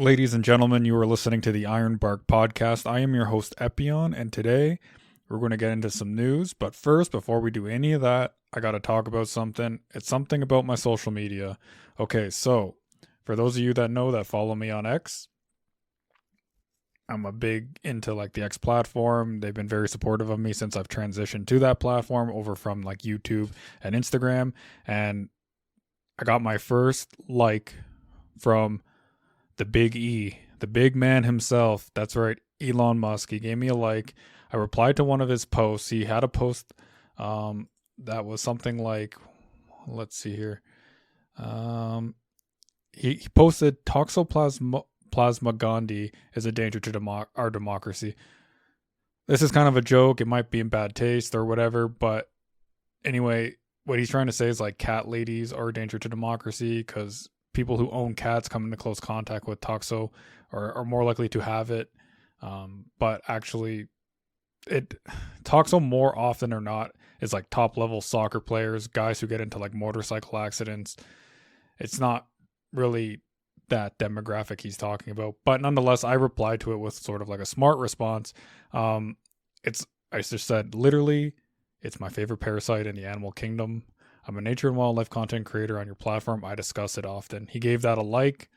Ladies and gentlemen, you are listening to the Iron Bark Podcast. I am your host, Epion, and today we're going to get into some news. But first, before we do any of that, I got to talk about something. It's something about my social media. Okay, so for those of you that know that follow me on X, I'm a big into like the X platform. They've been very supportive of me since I've transitioned to that platform over from like YouTube and Instagram. And I got my first like from the big E, the big man himself. That's right, Elon Musk. He gave me a like. I replied to one of his posts. He had a post that was something like, let's see here. He posted Toxoplasma Gandhi is a danger to our democracy. This is kind of a joke. It might be in bad taste or whatever, but anyway, what he's trying to say is like cat ladies are a danger to democracy because people who own cats come into close contact with toxo are more likely to have it. But actually, toxo more often or not is like top level soccer players, guys who get into like motorcycle accidents. It's not really that demographic he's talking about, but nonetheless, I replied to it with sort of like a smart response. I just said literally, it's my favorite parasite in the animal kingdom. I'm a nature and wildlife content creator on your platform. I discuss it often. He gave that a like.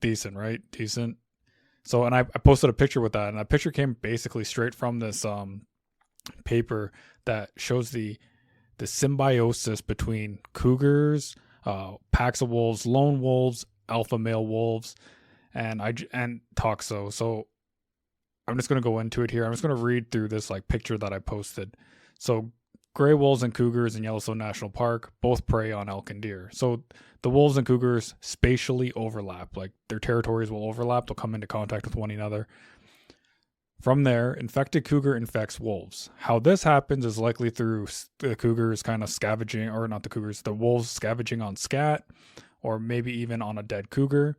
Decent, right? Decent. So, and I posted a picture with that, and that picture came basically straight from this paper that shows the symbiosis between cougars, packs of wolves, lone wolves, alpha male wolves, and toxo. So I'm just going to go into it here. I'm just going to read through this like picture that I posted. So gray wolves and cougars in Yellowstone National Park both prey on elk and deer. So the wolves and cougars spatially overlap, like their territories will overlap. They'll come into contact with one another. From there, infected cougar infects wolves. How this happens is likely through the cougars kind of scavenging, or not the cougars, the wolves scavenging on scat, or maybe even on a dead cougar.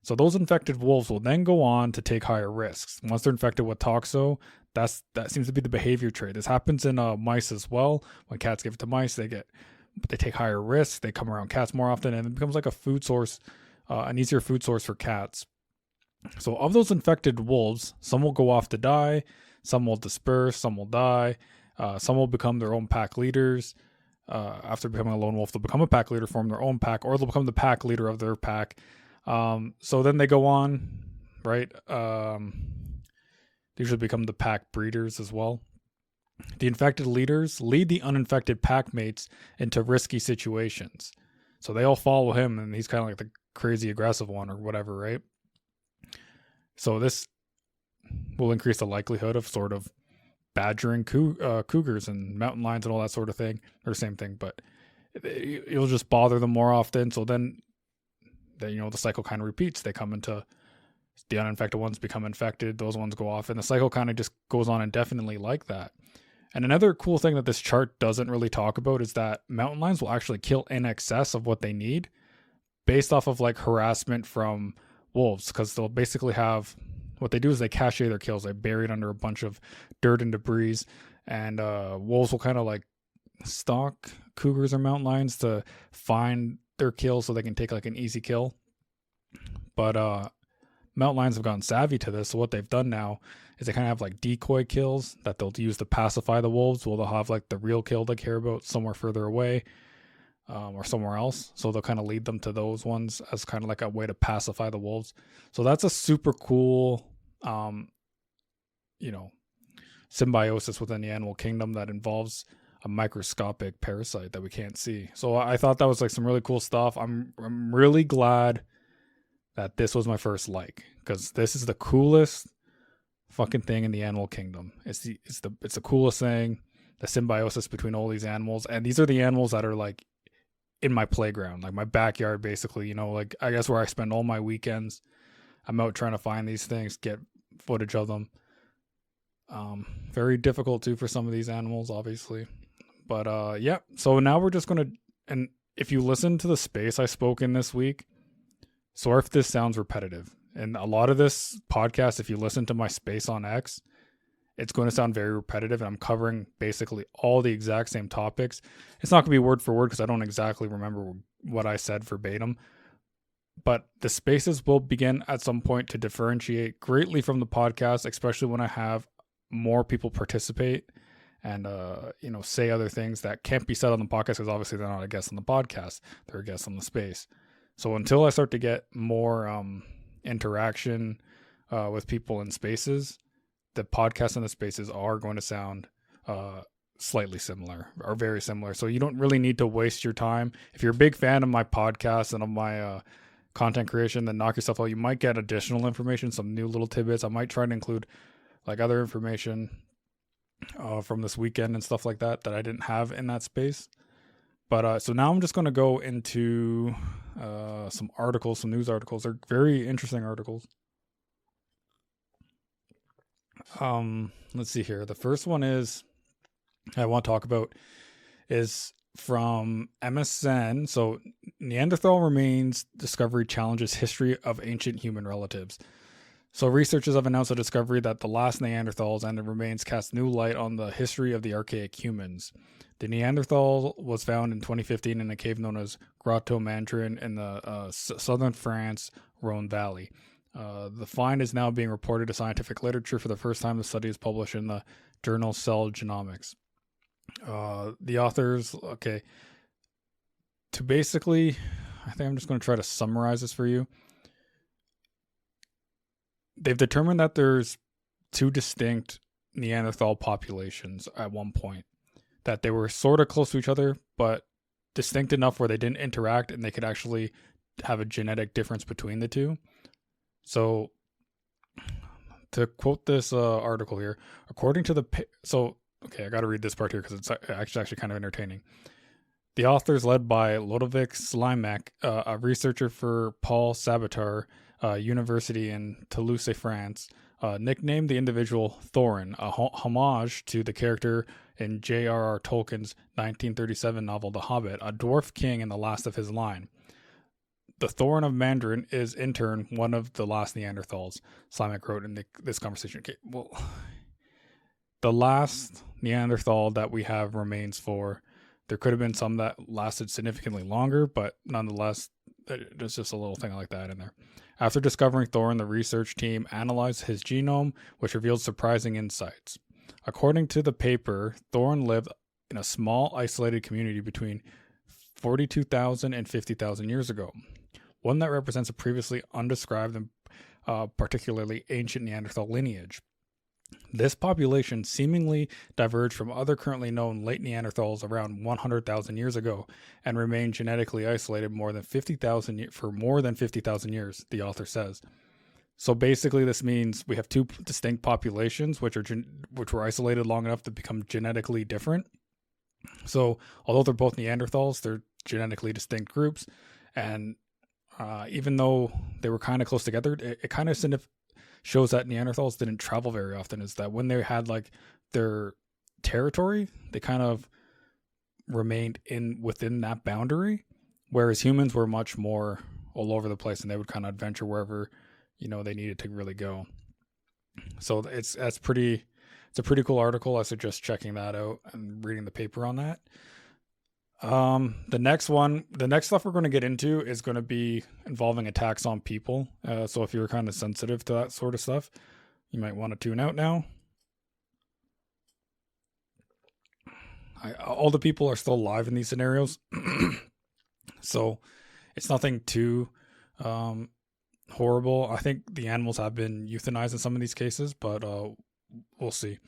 So those infected wolves will then go on to take higher risks. Once they're infected with toxo, that seems to be the behavior trait. This happens in mice as well. When cats give it to mice, they take higher risks. They come around cats more often, and it becomes like a food source, an easier food source for cats. So of those infected wolves, some will go off to die, some will disperse, some will die, some will become their own pack leaders. After becoming a lone wolf, they'll become a pack leader, form their own pack, or they'll become the pack leader of their pack. So then they go on, right? They usually become the pack breeders as well. The infected leaders lead the uninfected pack mates into risky situations. So they all follow him, and he's kind of like the crazy aggressive one or whatever, right? So this will increase the likelihood of sort of badgering cougars and mountain lions and all that sort of thing. Or same thing, but it'll just bother them more often. So then the cycle kind of repeats. They come into the uninfected ones become infected. Those ones go off, and the cycle kind of just goes on indefinitely like that. And another cool thing that this chart doesn't really talk about is that mountain lions will actually kill in excess of what they need based off of like harassment from wolves, because they'll basically have what they do is they cache their kills. They bury it under a bunch of dirt and debris, and wolves will kind of like stalk cougars or mountain lions to find their kill so they can take like an easy kill. But mountain lions have gotten savvy to this, so what they've done now is they kind of have like decoy kills that they'll use to pacify the wolves. Well, they'll have like the real kill they care about somewhere further away, or somewhere else. So they'll kind of lead them to those ones as kind of like a way to pacify the wolves. So that's a super cool, symbiosis within the animal kingdom that involves a microscopic parasite that we can't see. So I thought that was like some really cool stuff. I'm really glad that this was my first like, because this is the coolest fucking thing in the animal kingdom. It's the coolest thing, the symbiosis between all these animals. And these are the animals that are like in my playground, like my backyard, basically, like I guess where I spend all my weekends. I'm out trying to find these things, get footage of them. Very difficult too for some of these animals, obviously. But yeah, so now we're just going to, and if you listen to the space I spoke in this week, sorry if this sounds repetitive. And a lot of this podcast, if you listen to my space on X, it's going to sound very repetitive, and I'm covering basically all the exact same topics. It's not going to be word for word because I don't exactly remember what I said verbatim. but the spaces will begin at some point to differentiate greatly from the podcast, especially when I have more people participate and say other things that can't be said on the podcast, because obviously they're not a guest on the podcast, they're a guest on the space. So until I start to get more interaction with people in spaces, the podcast and the spaces are going to sound slightly similar or very similar. So you don't really need to waste your time. If you're a big fan of my podcast and of my content creation, then knock yourself out. You might get additional information, some new little tidbits. I might try to include like other information from this weekend and stuff like that I didn't have in that space. But so now I'm just going to go into some articles, some news articles. They're very interesting articles. Let's see here. The first one I want to talk about is from MSN. So Neanderthal remains discovery challenges history of ancient human relatives. So researchers have announced a discovery that the last Neanderthals and the remains cast new light on the history of the archaic humans. The Neanderthal was found in 2015 in a cave known as Grotto Mandrin in the southern France Rhone Valley. The find is now being reported to scientific literature for the first time. The study is published in the journal Cell Genomics. The authors, to basically, I think I'm just going to try to summarize this for you. They've determined that there's two distinct Neanderthal populations at one point, that they were sort of close to each other, but distinct enough where they didn't interact and they could actually have a genetic difference between the two. So to quote this article here, according to I got to read this part here because it's actually kind of entertaining. The authors, led by Ludovic Slimek, a researcher for Paul Sabater University in Toulouse, France, nicknamed the individual Thorin, a homage to the character in J.R.R. Tolkien's 1937 novel The Hobbit, a dwarf king and the last of his line. The Thorin of Mandarin is, in turn, one of the last Neanderthals, Slimek wrote in this conversation. Okay, well, the last Neanderthal that we have remains for. There could have been some that lasted significantly longer, but nonetheless, there's just a little thing like that in there. After discovering Thorin, the research team analyzed his genome, which revealed surprising insights. According to the paper, Thorin lived in a small, isolated community between 42,000 and 50,000 years ago, one that represents a previously undescribed and particularly ancient Neanderthal lineage. This population seemingly diverged from other currently known late Neanderthals around 100,000 years ago and remained genetically isolated for more than 50,000 years, the author says. So basically this means we have two distinct populations which were isolated long enough to become genetically different. So although they're both Neanderthals, they're genetically distinct groups, and even though they were kind of close together, it kind of shows that Neanderthals didn't travel very often. Is that when they had like their territory, they kind of remained within that boundary, whereas humans were much more all over the place and they would kind of adventure wherever they needed to really go. So it's a pretty cool article. I suggest checking that out and reading the paper on that. The next stuff we're going to get into is going to be involving attacks on people. So if you're kind of sensitive to that sort of stuff, you might want to tune out now. All the people are still alive in these scenarios. So it's nothing too horrible. I think the animals have been euthanized in some of these cases, but we'll see.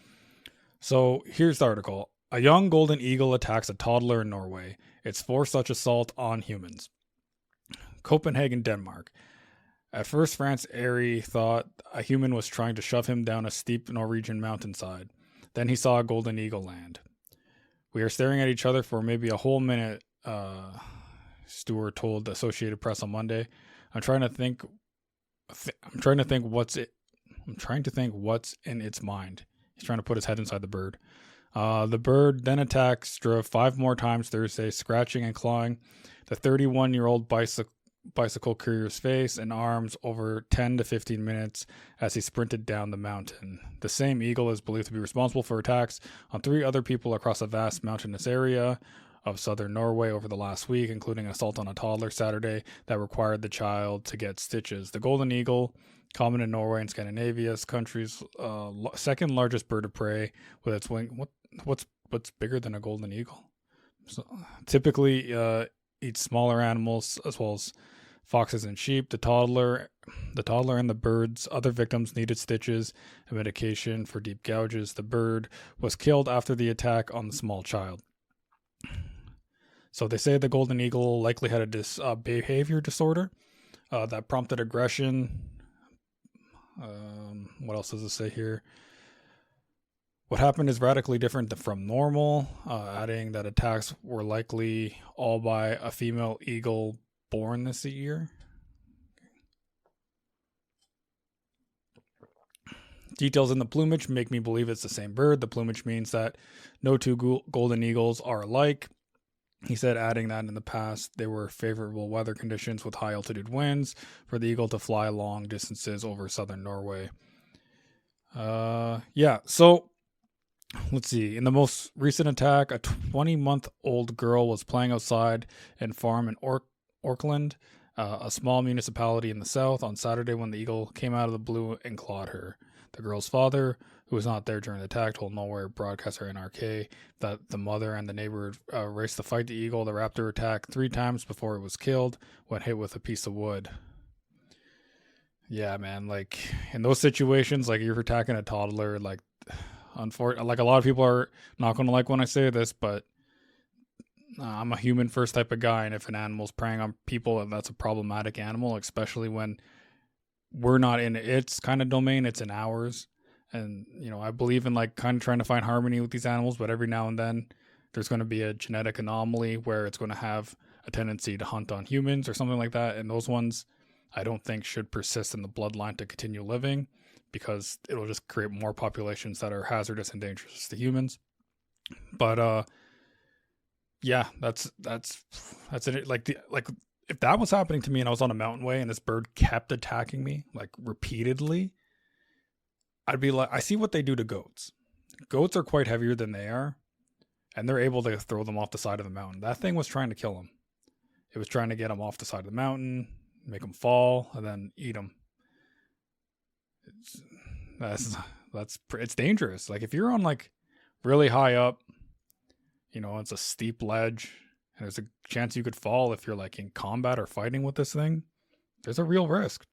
So here's the article. A young golden eagle attacks a toddler in Norway. It's for such assault on humans. Copenhagen, Denmark. At first, France Airy thought a human was trying to shove him down a steep Norwegian mountainside. Then he saw a golden eagle land. We are staring at each other for maybe a whole minute, Stewart told the Associated Press on Monday. I'm trying to think what's in its mind. He's trying to put his head inside the bird. The bird then attacked Struve 5 more times Thursday, scratching and clawing the 31-year-old bicycle courier's face and arms over 10 to 15 minutes as he sprinted down the mountain. The same eagle is believed to be responsible for attacks on 3 other people across a vast mountainous area of southern Norway over the last week, including assault on a toddler Saturday that required the child to get stitches. The golden eagle, common in Norway and Scandinavia's country's second largest bird of prey, with its wing. What's bigger than a golden eagle? So, typically eats smaller animals as well as foxes and sheep. The toddler and the bird's other victims needed stitches and medication for deep gouges. The bird was killed after the attack on the small child. So they say the golden eagle likely had a behavior disorder that prompted aggression. What else does it say here? What happened is radically different from normal, adding that attacks were likely all by a female eagle born this year. Details in the plumage make me believe it's the same bird. The plumage means that no two golden eagles are alike. He said, adding that in the past, there were favorable weather conditions with high altitude winds for the eagle to fly long distances over southern Norway. So let's see. In the most recent attack, a 20-month-old girl was playing outside and farm in Orkland, a small municipality in the south, on Saturday when the eagle came out of the blue and clawed her. The girl's father, who was not there during the attack, told Norway broadcaster NRK that the mother and the neighbor raced to fight the eagle. The raptor attacked 3 times before it was killed when hit with a piece of wood. Yeah, man, like in those situations, like you're attacking a toddler, like unfortunately, like a lot of people are not going to like when I say this, but I'm a human first type of guy, and if an animal's preying on people, and that's a problematic animal, especially when we're not in its kind of domain, it's in ours. And, I believe in like kind of trying to find harmony with these animals, but every now and then there's going to be a genetic anomaly where it's going to have a tendency to hunt on humans or something like that. And those ones I don't think should persist in the bloodline to continue living, because it'll just create more populations that are hazardous and dangerous to humans. But yeah, that's it. Like if that was happening to me and I was on a mountain way and this bird kept attacking me like repeatedly, I'd be like, I see what they do to goats. Goats are quite heavier than they are, and they're able to throw them off the side of the mountain. That thing was trying to kill them. It was trying to get them off the side of the mountain, make them fall, and then eat them. It's dangerous. Like if you're on like really high up, it's a steep ledge, and there's a chance you could fall if you're like in combat or fighting with this thing. There's a real risk.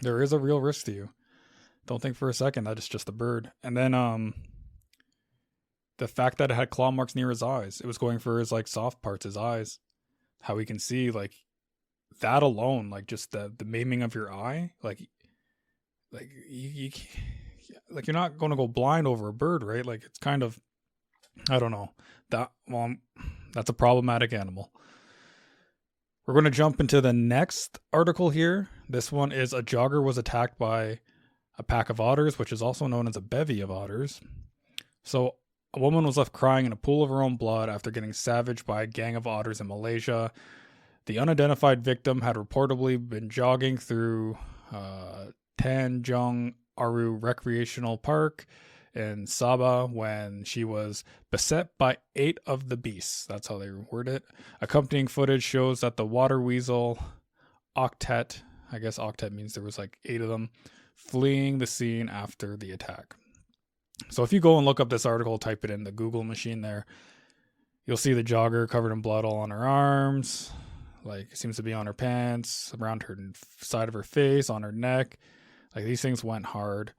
There is a real risk to you. Don't think for a second that it's just a bird. And then the fact that it had claw marks near his eyes. It was going for his like soft parts, his eyes. How he can see, like that alone, like just the maiming of your eye, like you like you're not going to go blind over a bird, right? Like it's kind of, I don't know. That's a problematic animal. We're going to jump into the next article here. This one is a jogger was attacked by a pack of otters, which is also known as a bevy of otters. So a woman was left crying in a pool of her own blood after getting savaged by a gang of otters in Malaysia. The unidentified victim had reportedly been jogging through Tanjung Aru Recreational Park in Sabah when she was beset by 8 of the beasts. That's how they word it. Accompanying footage shows that the water weasel Octet, I guess Octet means there was like 8 of them, fleeing the scene after the attack. So if you go and look up this article, type it in the Google machine there, you'll see the jogger covered in blood all on her arms. Like it seems to be on her pants, around her side of her face, on her neck. Like these things went hard.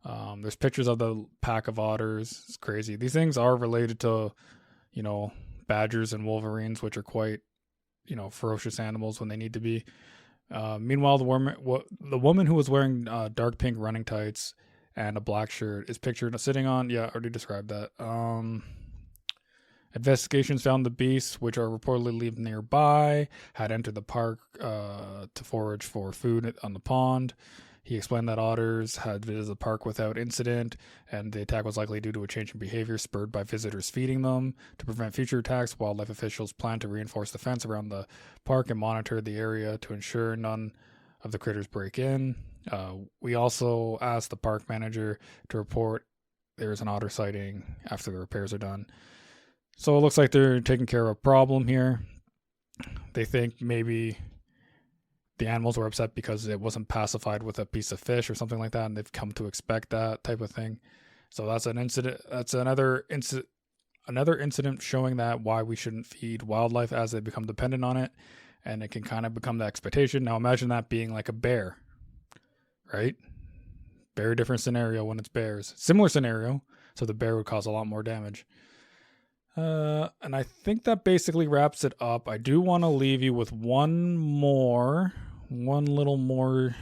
There's pictures of the pack of otters. It's crazy. These things are related to, badgers and wolverines, which are quite, ferocious animals when they need to be. Meanwhile, the woman who was wearing dark pink running tights and a black shirt is pictured sitting on, I already described that. Investigations found the beasts, which are reportedly lived nearby, had entered the park to forage for food on the pond. He explained that otters had visited the park without incident, and the attack was likely due to a change in behavior spurred by visitors feeding them. To prevent future attacks, wildlife officials plan to reinforce the fence around the park and monitor the area to ensure none of the critters break in. We also asked the park manager to report there is an otter sighting after the repairs are done. So it looks like they're taking care of a problem here. They think maybe the animals were upset because it wasn't pacified with a piece of fish or something like that, and they've come to expect that type of thing. So that's an incident. That's another incident showing that why we shouldn't feed wildlife as they become dependent on it, and it can kind of become the expectation. Now imagine that being like a bear, right? Very different scenario when it's bears. Similar scenario, so the bear would cause a lot more damage. And I think that basically wraps it up. I do want to leave you with one little more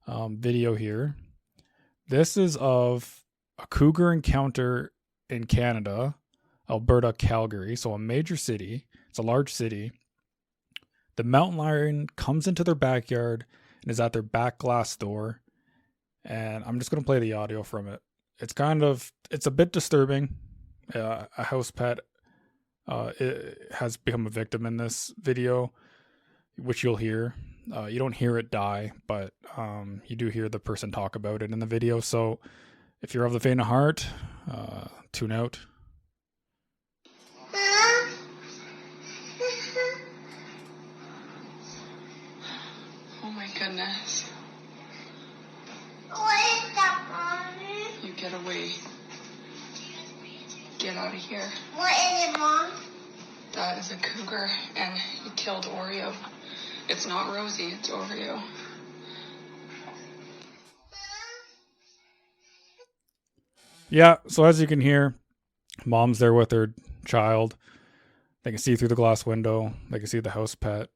video here. This is of a cougar encounter in Canada, Alberta, Calgary. So a major city. It's a large city. The mountain lion comes into their backyard and is at their back glass door. And I'm just going to play the audio from it. It's a bit disturbing. A house pet it has become a victim in this video, which you'll hear. You don't hear it die, but you do hear the person talk about it in the video. So if you're of the faint of heart, tune out. Oh my goodness. What is that, Mommy? You get away. Get out of here. What is it, Mom? That is a cougar, and he killed Oreo. It's not Rosie, it's Oreo. Yeah, so as you can hear, mom's there with her child. They can see through the glass window. They can see the house pet.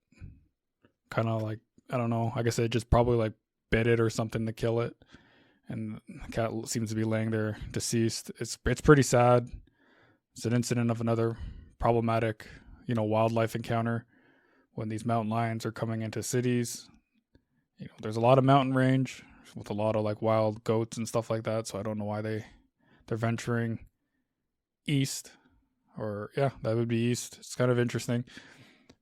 Kind of like, I don't know, I guess it just probably like bit it or something to kill it. And the cat seems to be laying there deceased. It's pretty sad. It's an incident of another problematic, wildlife encounter when these mountain lions are coming into cities. There's a lot of mountain range with a lot of like wild goats and stuff like that. So I don't know why they're venturing east, or that would be east. It's kind of interesting.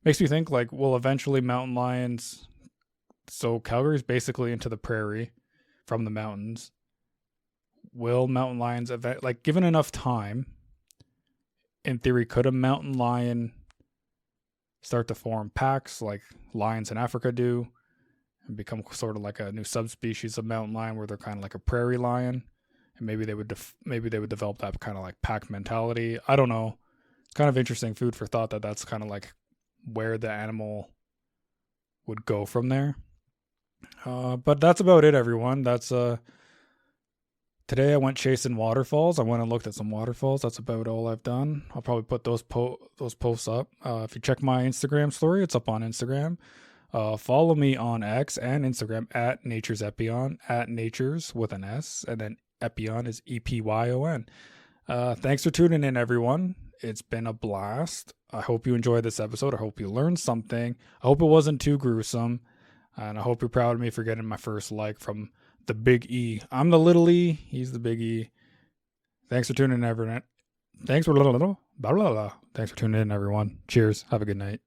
Makes me think like, will eventually mountain lions? So Calgary's basically into the prairie from the mountains. Will mountain lions given enough time? In theory, could a mountain lion start to form packs like lions in Africa do and become sort of like a new subspecies of mountain lion where they're kind of like a prairie lion? And maybe they would develop that kind of like pack mentality. I don't know. It's kind of interesting food for thought that's kind of like where the animal would go from there. But that's about it, everyone. That's today I went chasing waterfalls. I went and looked at some waterfalls. That's about all I've done. I'll probably put those posts up. If you check my Instagram story, it's up on Instagram. Follow me on X and Instagram at Nature's Epion, at Nature's with an S, and then Epion is EPYON. Thanks for tuning in, everyone. It's been a blast. I hope you enjoyed this episode. I hope you learned something. I hope it wasn't too gruesome. And I hope you're proud of me for getting my first like from the big E. I'm the little E. He's the big E. Thanks for tuning in, everyone. Thanks for tuning in, everyone. Cheers. Have a good night.